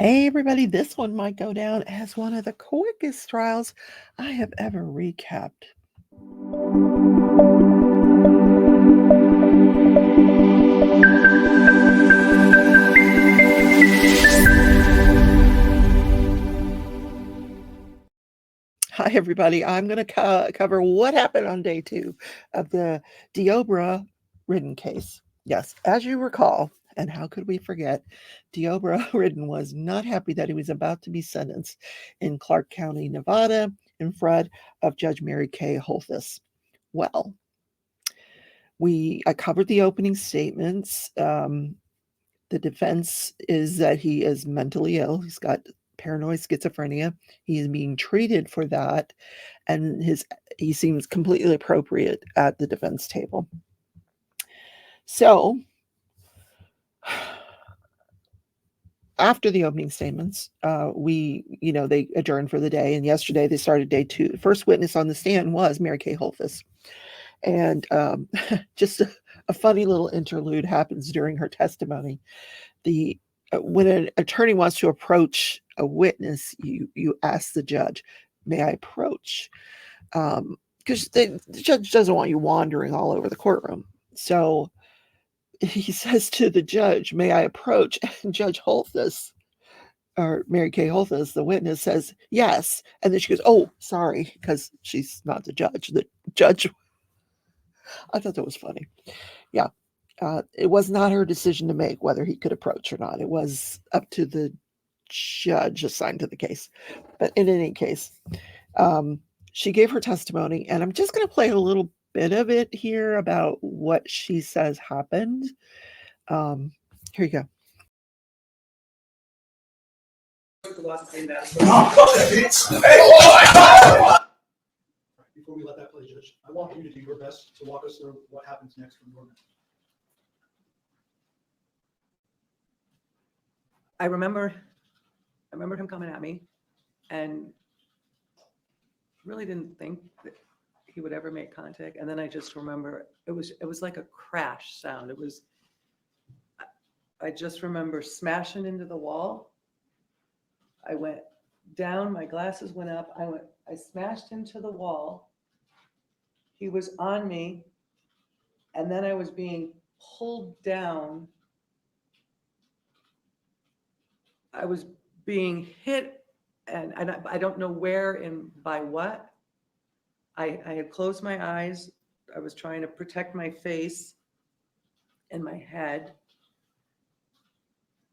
Hey, everybody, this one might go down as one of the quickest trials I have ever recapped. Hi, everybody. I'm going to cover what happened on day 2 of the Deobra Redden case. Yes, as you recall, and how could we forget, Deobra Redden was not happy that he was about to be sentenced in Clark County, Nevada, in front of Judge Mary Kay Holthus. Well, I covered the opening statements. The defense is that he is mentally ill. He's got paranoid schizophrenia. He is being treated for that, and he seems completely appropriate at the defense table. So, after the opening statements, they adjourned for the day, and yesterday they started day 2. The first witness on the stand was Mary Kay Holthus, and just a funny little interlude happens during her testimony. When an attorney wants to approach a witness, you ask the judge, "May I approach?" Because the judge doesn't want you wandering all over the courtroom. So he says to the judge, "May I approach?" And Judge Holthus, or Mary Kay Holthus, the witness, says yes. And then she goes, "Oh, sorry," because she's not the judge. The judge, I thought that was funny. Yeah. It was not her decision to make whether he could approach or not. It was up to the judge assigned to the case. But in any case, she gave her testimony, and I'm just going to play a little bit of it here about what she says happened. Here you go. Before we let that play, Judge, I want you to do your best to walk us through what happens next from your end. I remembered him coming at me, and really didn't think that he would ever make contact. And then I just remember it was like a crash sound. I just remember smashing into the wall. I went down, my glasses went up. I smashed into the wall. He was on me, and then I was being pulled down. I was being hit, and I don't know where and by what. I had closed my eyes. I was trying to protect my face and my head.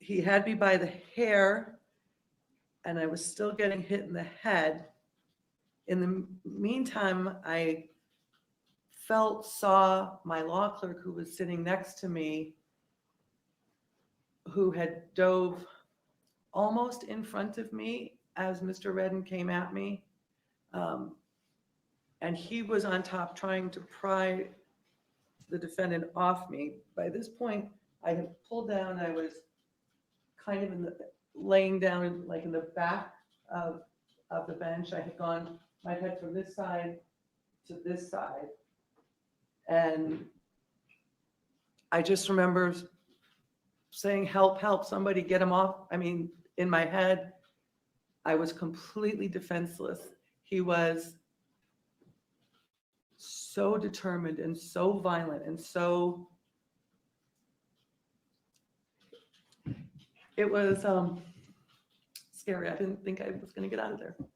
He had me by the hair, and I was still getting hit in the head. In the meantime, I saw my law clerk, who was sitting next to me, who had dove almost in front of me as Mr. Redden came at me. And he was on top trying to pry the defendant off me. By this point, I had pulled down. I was kind of laying down like in the back of the bench. I had gone my head from this side to this side. And I just remember saying, "Help, help, somebody get him off." I mean, in my head, I was completely defenseless. He was so determined and so violent and so, it was scary. I didn't think I was going to get out of there. I'll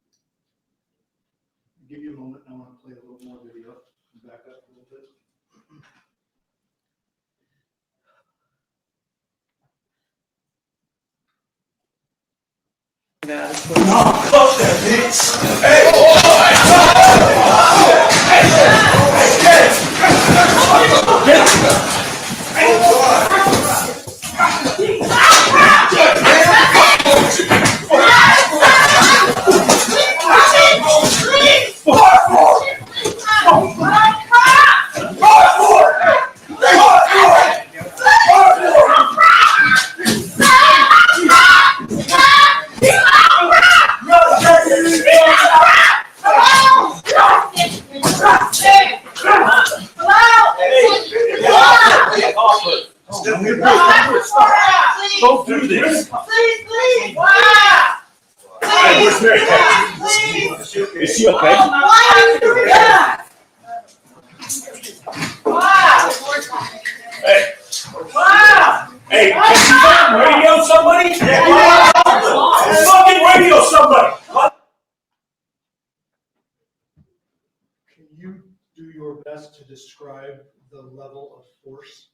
give you a moment. I want to play a little more video and back up a little bit. Close that bitch! Is she okay? Why are you doing that? Wow! Hey, Wow! hey, can you fucking radio somebody? Fucking radio somebody! What? Can you do your best to describe the level of force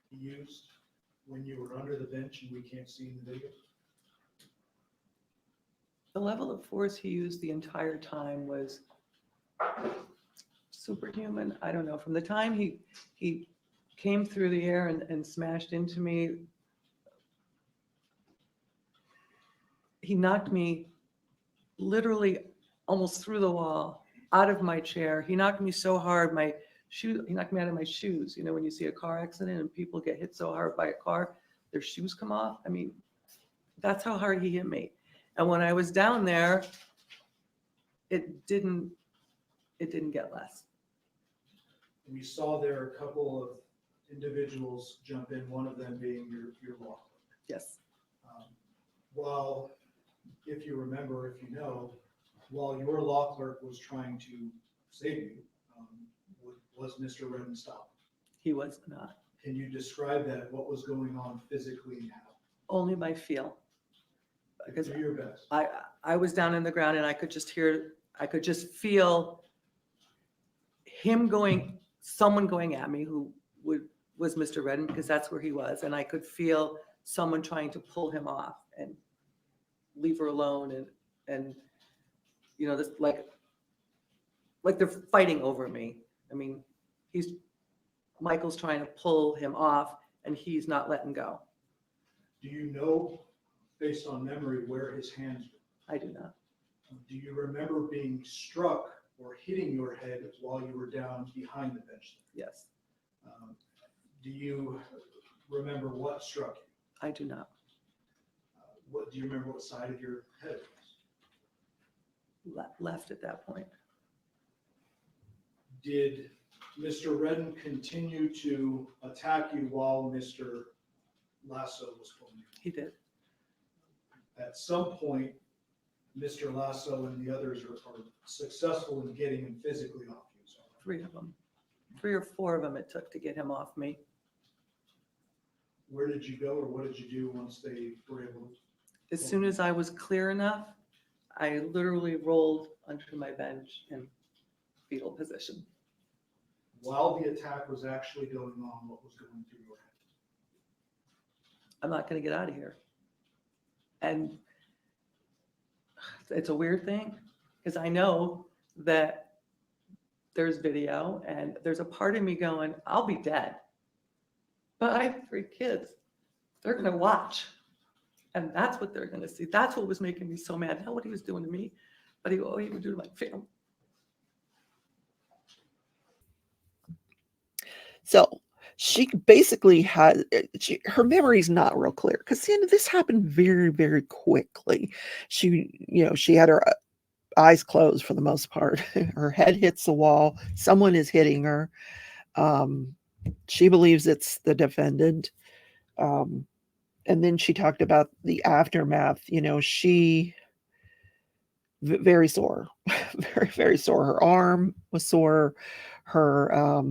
he used when you were under the bench and we can't see in the video? The level of force he used the entire time was superhuman. I don't know. From the time he came through the air and smashed into me, he knocked me literally almost through the wall, out of my chair. He knocked me so hard, he knocked me out of my shoes. You know, when you see a car accident and people get hit so hard by a car, their shoes come off. I mean, that's how hard he hit me. And when I was down there, it didn't get less. We saw there a couple of individuals jump in, one of them being your law clerk. Yes, While, if you remember, if you know, while your law clerk was trying to save you, was Mr. Redden stopped? he was not. Can you describe that? What was going on physically and how? Only by feel. Because Do your best. I was down in the ground and I could just feel someone going at me who was Mr. Redden, because that's where he was. And I could feel someone trying to pull him off and leave her alone. And you know, this like they're fighting over me. I mean, Michael's trying to pull him off and he's not letting go. Do you know, based on memory, where his hands were? I do not. Do you remember being struck or hitting your head while you were down behind the bench? Yes, Do you remember what struck you? I do not. What do you remember? What side of your head it was? Left at that point. Did Mr. Redden continue to attack you while Mr. Lasso was pulling you? He did. At some point, Mr. Lasso and the others are successful in getting him physically off you. So 3 of them. 3 or 4 of them it took to get him off me. where did you go, or what did you do once they were able to? As soon as I was clear enough, I literally rolled onto my bench in fetal position. While the attack was actually going on, what was going through your head? I'm not going to get out of here. And it's a weird thing because I know that there's video and there's a part of me going, I'll be dead. But I have 3 kids. They're going to watch. And that's what they're going to see. That's what was making me so mad. Not what he was doing to me, but what he would do to my family. So she basically had, her memory's not real clear because this happened very, very quickly. She had her eyes closed for the most part. Her head hits the wall. Someone is hitting her. She believes it's the defendant. And then she talked about the aftermath. She very sore, very, very sore. Her arm was sore. Her,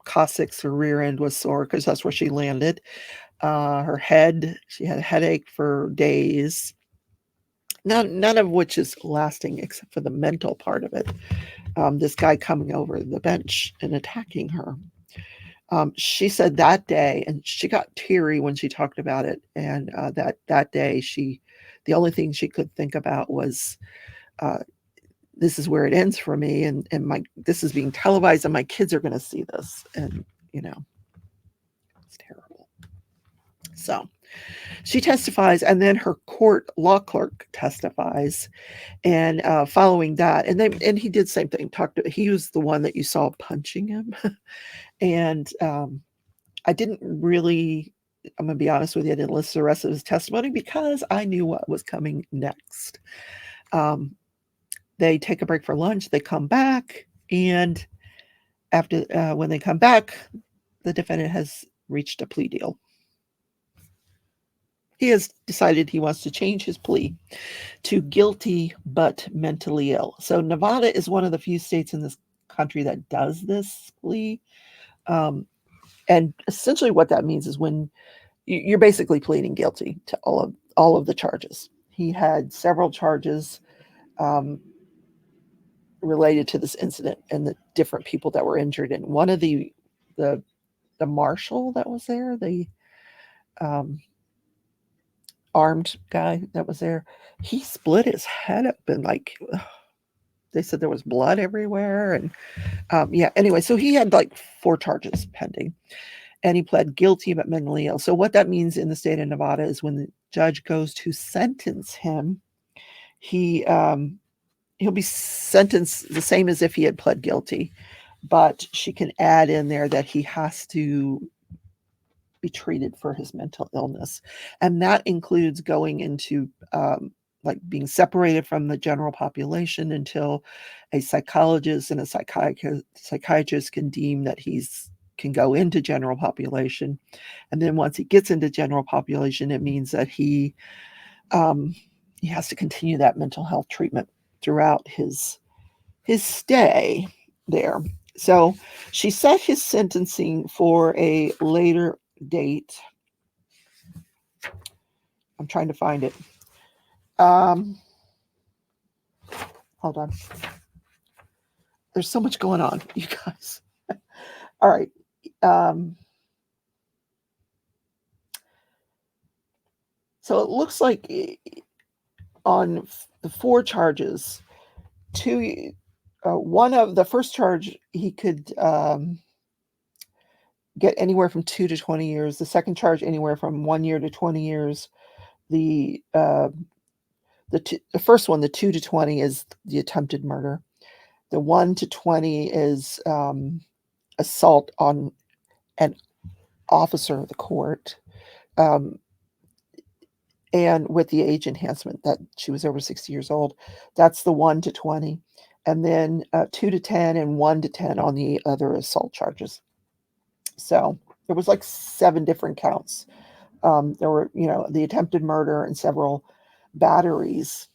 coccyx, her rear end was sore because that's where she landed. Her head, she had a headache for days. None of which is lasting except for the mental part of it. This guy coming over the bench and attacking her. She said that day, and she got teary when she talked about it. And that day, the only thing she could think about was, this is where it ends for me, and this is being televised, and my kids are going to see this, and it's terrible. So she testifies, and then her court law clerk testifies, and following that, and he did the same thing. He was the one that you saw punching him, and I didn't really. I'm going to be honest with you. I didn't listen to the rest of his testimony because I knew what was coming next. They take a break for lunch. They come back, and after when they come back, the defendant has reached a plea deal. he has decided he wants to change his plea to guilty but mentally ill. So Nevada is one of the few states in this country that does this plea. And essentially what that means is when you're basically pleading guilty to all of the charges. He had several charges related to this incident and the different people that were injured. And one of the marshal that was there, the armed guy that was there, he split his head up and like they said there was blood everywhere. And anyway, so he had like 4 charges pending. And he pled guilty but mentally ill. So what that means in the state of Nevada is when the judge goes to sentence him, he'll be sentenced the same as if he had pled guilty, but she can add in there that he has to be treated for his mental illness, and that includes going into like being separated from the general population until a psychologist and a psychiatrist can deem that he's can go into general population. And then once he gets into general population, it means that he has to continue that mental health treatment throughout his stay there. So she set his sentencing for a later date. I'm trying to find it. Hold on. There's so much going on, you guys. All right. So it looks like on the 4 charges, one of the first charge, he could get anywhere from 2 to 20 years. The second charge, anywhere from 1 year to 20 years. The first one, the 2 to 20, is the attempted murder. The 1 to 20 is assault on an officer of the court, and with the age enhancement that she was over 60 years old. That's the 1 to 20. And then 2 to 10 and 1 to 10 on the other assault charges. So there was like 7 different counts. There were, the attempted murder and several batteries.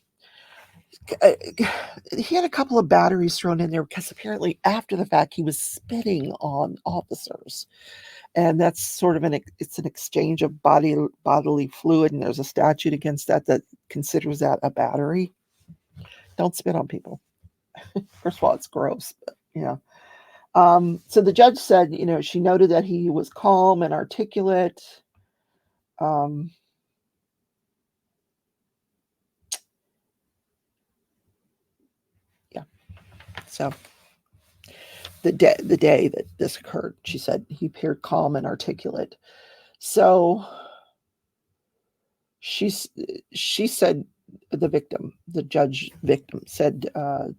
He had a couple of batteries thrown in there because apparently after the fact he was spitting on officers, and that's sort of it's an exchange of bodily fluid, and there's a statute against that considers that a battery. Don't spit on people. First of all, it's gross, but so the judge said, she noted that he was calm and articulate. So the day that this occurred, she said he appeared calm and articulate. So she said the judge victim said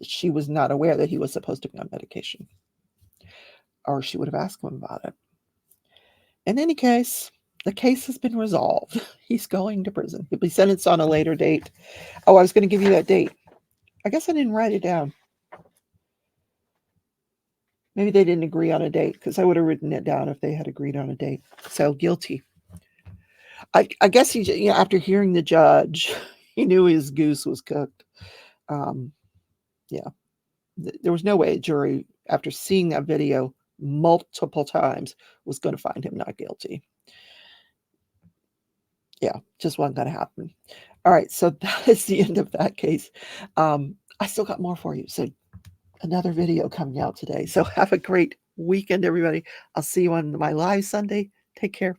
she was not aware that he was supposed to be on medication, or she would have asked him about it. In any case, the case has been resolved. He's going to prison. He'll be sentenced on a later date. Oh, I was going to give you that date. I guess I didn't write it down. Maybe they didn't agree on a date, because I would have written it down if they had agreed on a date. So guilty. I guess he, after hearing the judge, he knew his goose was cooked. There was no way a jury, after seeing that video multiple times, was going to find him not guilty. Yeah, just wasn't going to happen. All right, so that is the end of that case. I still got more for you. So another video coming out today. So have a great weekend, everybody. I'll see you on my live Sunday. Take care.